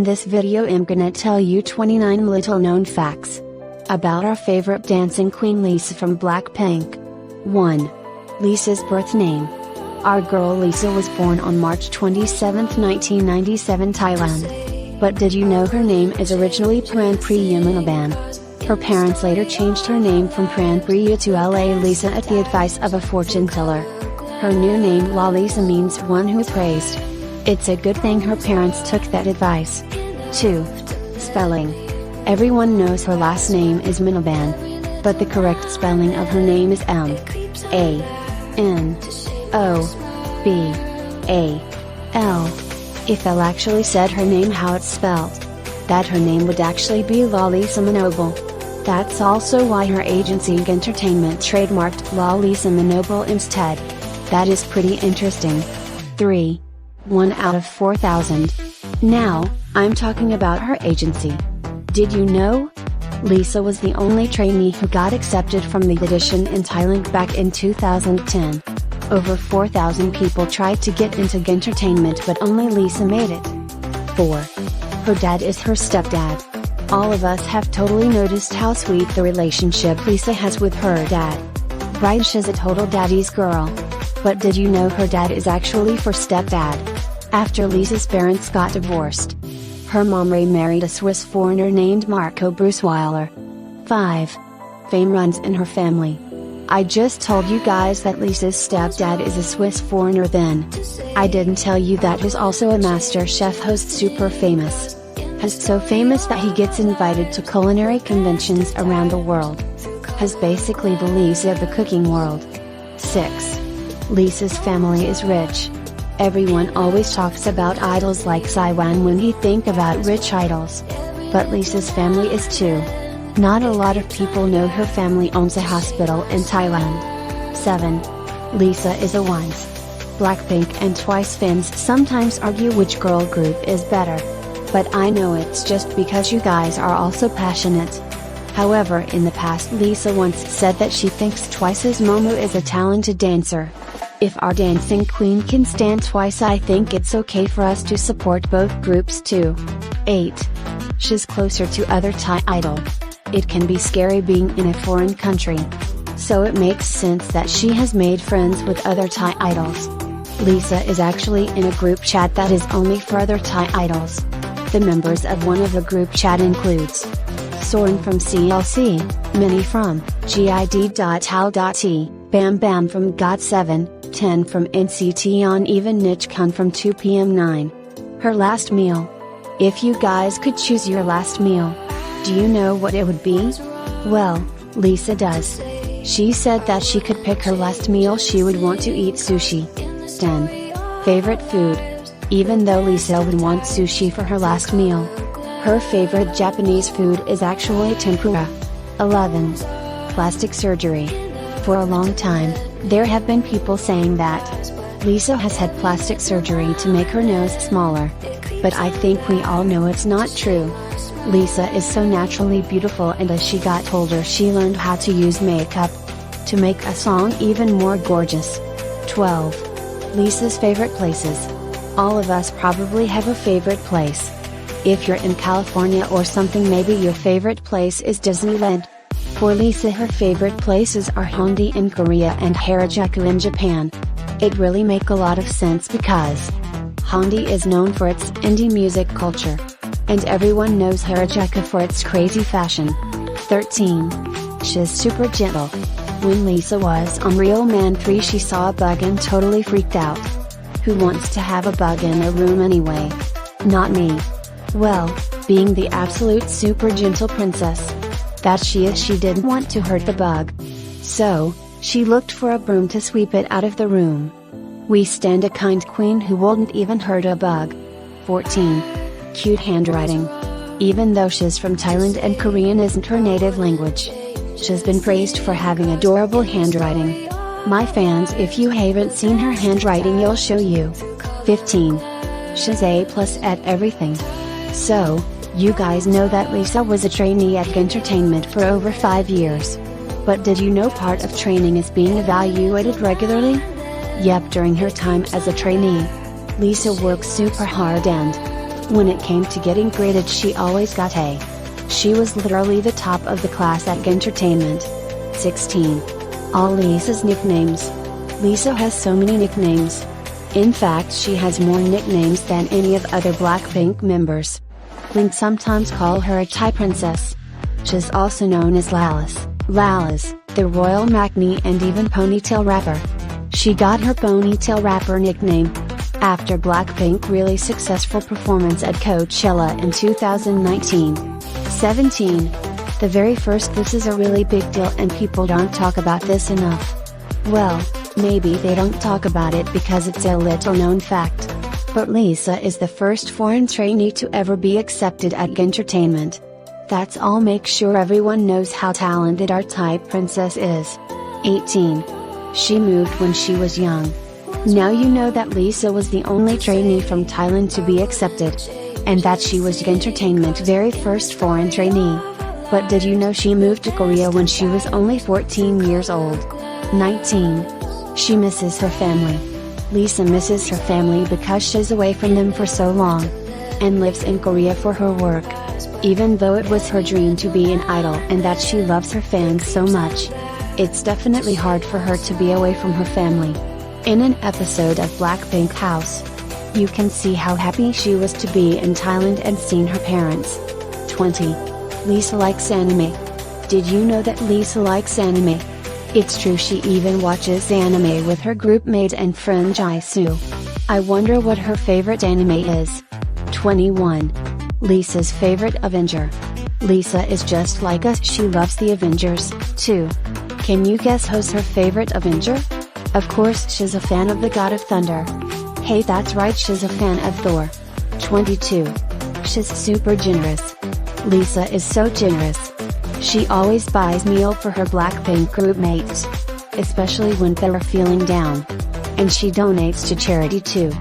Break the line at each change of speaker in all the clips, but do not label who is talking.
this video I'm gonna tell you 29 little known facts about our favorite dancing queen Lisa from Blackpink. 1. Lisa's birth name. Our girl Lisa was born on March 27, 1997 Thailand. But did you know her name is originally Pranpriya Manaban? Her parents later changed her name from Pranpriya to La Lisa at the advice of a fortune teller. Her new name La Lisa means one who is praised. It's a good thing her parents took that advice. 2. Spelling. Everyone knows her last name is Manaban. But the correct spelling of her name is M-A-N-O-B-A-L. If Elle actually said her name how it's spelled, that her name would actually be La Lisa Manoble. That's also why her agency Entertainment trademarked La Lisa Manoble instead. That is pretty interesting. 3. 1 out of 4,000. Now, I'm talking about her agency. Did you know? Lisa was the only trainee who got accepted from the audition in Thailand back in 2010. Over 4,000 people tried to get into entertainment but only Lisa made it. 4. Her dad is her stepdad. All of us have totally noticed how sweet the relationship Lisa has with her dad. Right, she's a total daddy's girl. But did you know her dad is actually her stepdad? After Lisa's parents got divorced, her mom remarried a Swiss foreigner named Marco Brussweiler. 5. Fame runs in her family. I just told you guys that Lisa's stepdad is a Swiss foreigner then. I didn't tell you that he's also a master chef host, super famous. He's so famous that he gets invited to culinary conventions around the world. He's basically the Lisa of the cooking world. 6. Lisa's family is rich. Everyone always talks about idols like Siwan when he think about rich idols. But Lisa's family is too. Not a lot of people know her family owns a hospital in Thailand. 7. Lisa is a once. Blackpink and Twice fans sometimes argue which girl group is better. But I know it's just because you guys are also passionate. However, in the past Lisa once said that she thinks Twice's Momo is a talented dancer. If our dancing queen can stand Twice, I think it's okay for us to support both groups too. 8. She's closer to other Thai idol. It can be scary being in a foreign country. So it makes sense that she has made friends with other Thai idols. Lisa is actually in a group chat that is only for other Thai idols. The members of one of the group chat includes Soren from CLC, Minnie from GID.Tal.T, Bam Bam from GOT7, 10 from NCT on even Nichkun from 2PM9. Her last meal. If you guys could choose your last meal, do you know what it would be? Well, Lisa does. She said that she could pick her last meal, she would want to eat sushi. 10. Favorite food. Even though Lisa would want sushi for her last meal, her favorite Japanese food is actually tempura. 11. Plastic surgery. For a long time, there have been people saying that Lisa has had plastic surgery to make her nose smaller. But I think we all know it's not true. Lisa is so naturally beautiful, and as she got older she learned how to use makeup to make a song even more gorgeous. 12. Lisa's favorite places. All of us probably have a favorite place. If you're in California or something, maybe your favorite place is Disneyland. For Lisa, her favorite places are Hongdae in Korea and Harajuku in Japan. It really make a lot of sense because Hongdae is known for its indie music culture. And everyone knows Harajuku for its crazy fashion. 13. She's super gentle. When Lisa was on Real Man 3 she saw a bug and totally freaked out. Who wants to have a bug in a room anyway? Not me. Well, being the absolute super gentle princess that she is, she didn't want to hurt the bug. So, she looked for a broom to sweep it out of the room. We stand a kind queen who wouldn't even hurt a bug. 14. Cute handwriting. Even though she's from Thailand and Korean isn't her native language, she's been praised for having adorable handwriting. My fans, if you haven't seen her handwriting, you'll show you. 15. She's A+ at everything. So, you guys know that Lisa was a trainee at entertainment for over 5 years. But did you know part of training is being evaluated regularly? Yep, during her time as a trainee, Lisa works super hard and When it came to getting graded, she always got A. She was literally the top of the class at Entertainment. 16. All Lisa's nicknames. Lisa has so many nicknames. In fact, she has more nicknames than any of other Blackpink members. Blink sometimes call her a Thai princess. She's also known as Lalas, the royal Maknae, and even ponytail rapper. She got her ponytail rapper nickname after Blackpink's really successful performance at Coachella in 2019. 17. The very first. This is a really big deal and people don't talk about this enough. Well, maybe they don't talk about it because it's a little known fact. But Lisa is the first foreign trainee to ever be accepted at Entertainment. That's all. Make sure everyone knows how talented our Thai princess is. 18. She moved when she was young. Now you know that Lisa was the only trainee from Thailand to be accepted. And that she was Entertainment's very first foreign trainee. But did you know she moved to Korea when she was only 14 years old? 19. She misses her family. Lisa misses her family because she's away from them for so long. And lives in Korea for her work. Even though it was her dream to be an idol and that she loves her fans so much, it's definitely hard for her to be away from her family. In an episode of Blackpink House, you can see how happy she was to be in Thailand and seeing her parents. 20. Lisa likes anime. Did you know that Lisa likes anime? It's true, she even watches anime with her group mate and friend Jisoo. I wonder what her favorite anime is. 21. Lisa's favorite Avenger. Lisa is just like us, she loves the Avengers, too. Can you guess who's her favorite Avenger? Of course, she's a fan of the God of Thunder. Hey, that's right, she's a fan of Thor. 22. She's super generous. Lisa is so generous. She always buys meal for her Blackpink group mates. Especially when they're feeling down. And she donates to charity too.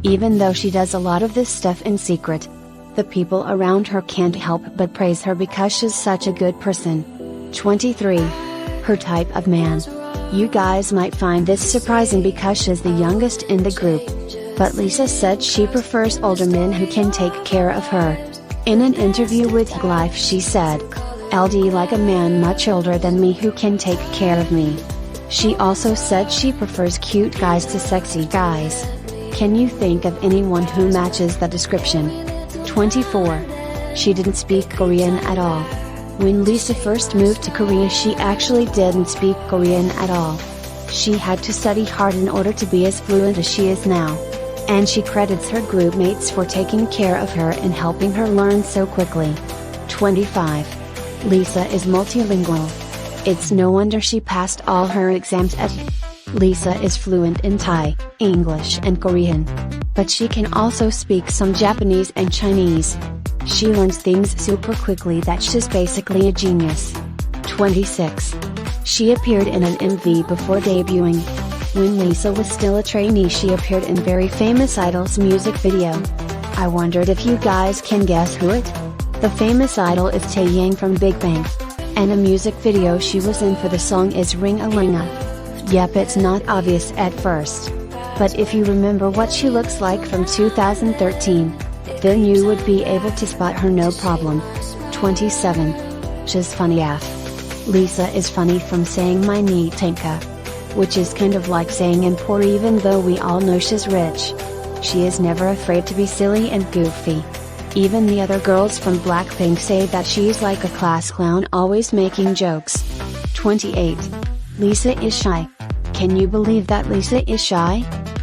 Even though she does a lot of this stuff in secret. The people around her can't help but praise her because she's such a good person. 23. Her type of man. You guys might find this surprising because she's the youngest in the group. But Lisa said she prefers older men who can take care of her. In an interview with Life, she said, "LD like a man much older than me who can take care of me." She also said she prefers cute guys to sexy guys. Can you think of anyone who matches the description? 24. She didn't speak Korean at all. When Lisa first moved to Korea, she actually didn't speak Korean at all. She had to study hard in order to be as fluent as she is now. And she credits her group mates for taking care of her and helping her learn so quickly. 25. Lisa is multilingual. It's no wonder she passed all her exams at. Lisa is fluent in Thai, English and Korean. But she can also speak some Japanese and Chinese. She learns things super quickly that she's basically a genius. 26. She appeared in an MV before debuting. When Lisa was still a trainee, she appeared in very famous Idol's music video. I wondered if you guys can guess who it? The famous idol is Taeyang from Big Bang. And a music video she was in for the song is Ring a Linga. Yep, it's not obvious at first. But if you remember what she looks like from 2013, then you would be able to spot her no problem. 27. She's funny AF. Lisa is funny from saying my ni tanka, which is kind of like saying I'm poor even though we all know she's rich. She is never afraid to be silly and goofy. Even the other girls from Blackpink say that she's like a class clown, always making jokes. 28. Lisa is shy. Can you believe that Lisa is shy?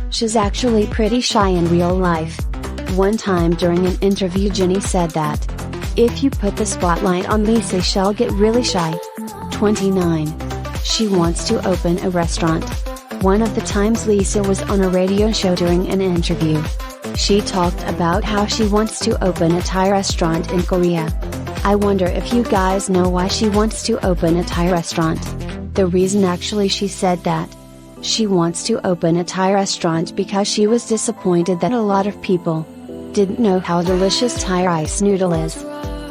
She's actually pretty shy in real life. One time during an interview, Jennie said that if you put the spotlight on Lisa, she'll get really shy. 29. She wants to open a restaurant. One of the times Lisa was on a radio show during an interview, she talked about how she wants to open a Thai restaurant in Korea. I wonder if you guys know why she wants to open a Thai restaurant. The reason actually she said that she wants to open a Thai restaurant because she was disappointed that a lot of people didn't know how delicious Thai rice noodle is.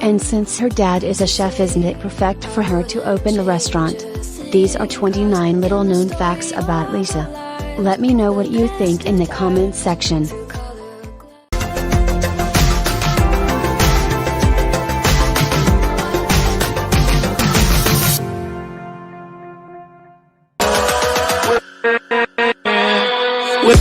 And since her dad is a chef, isn't it perfect for her to open a restaurant? These are 29 little known facts about Lisa. Let me know what you think in the comments section.
with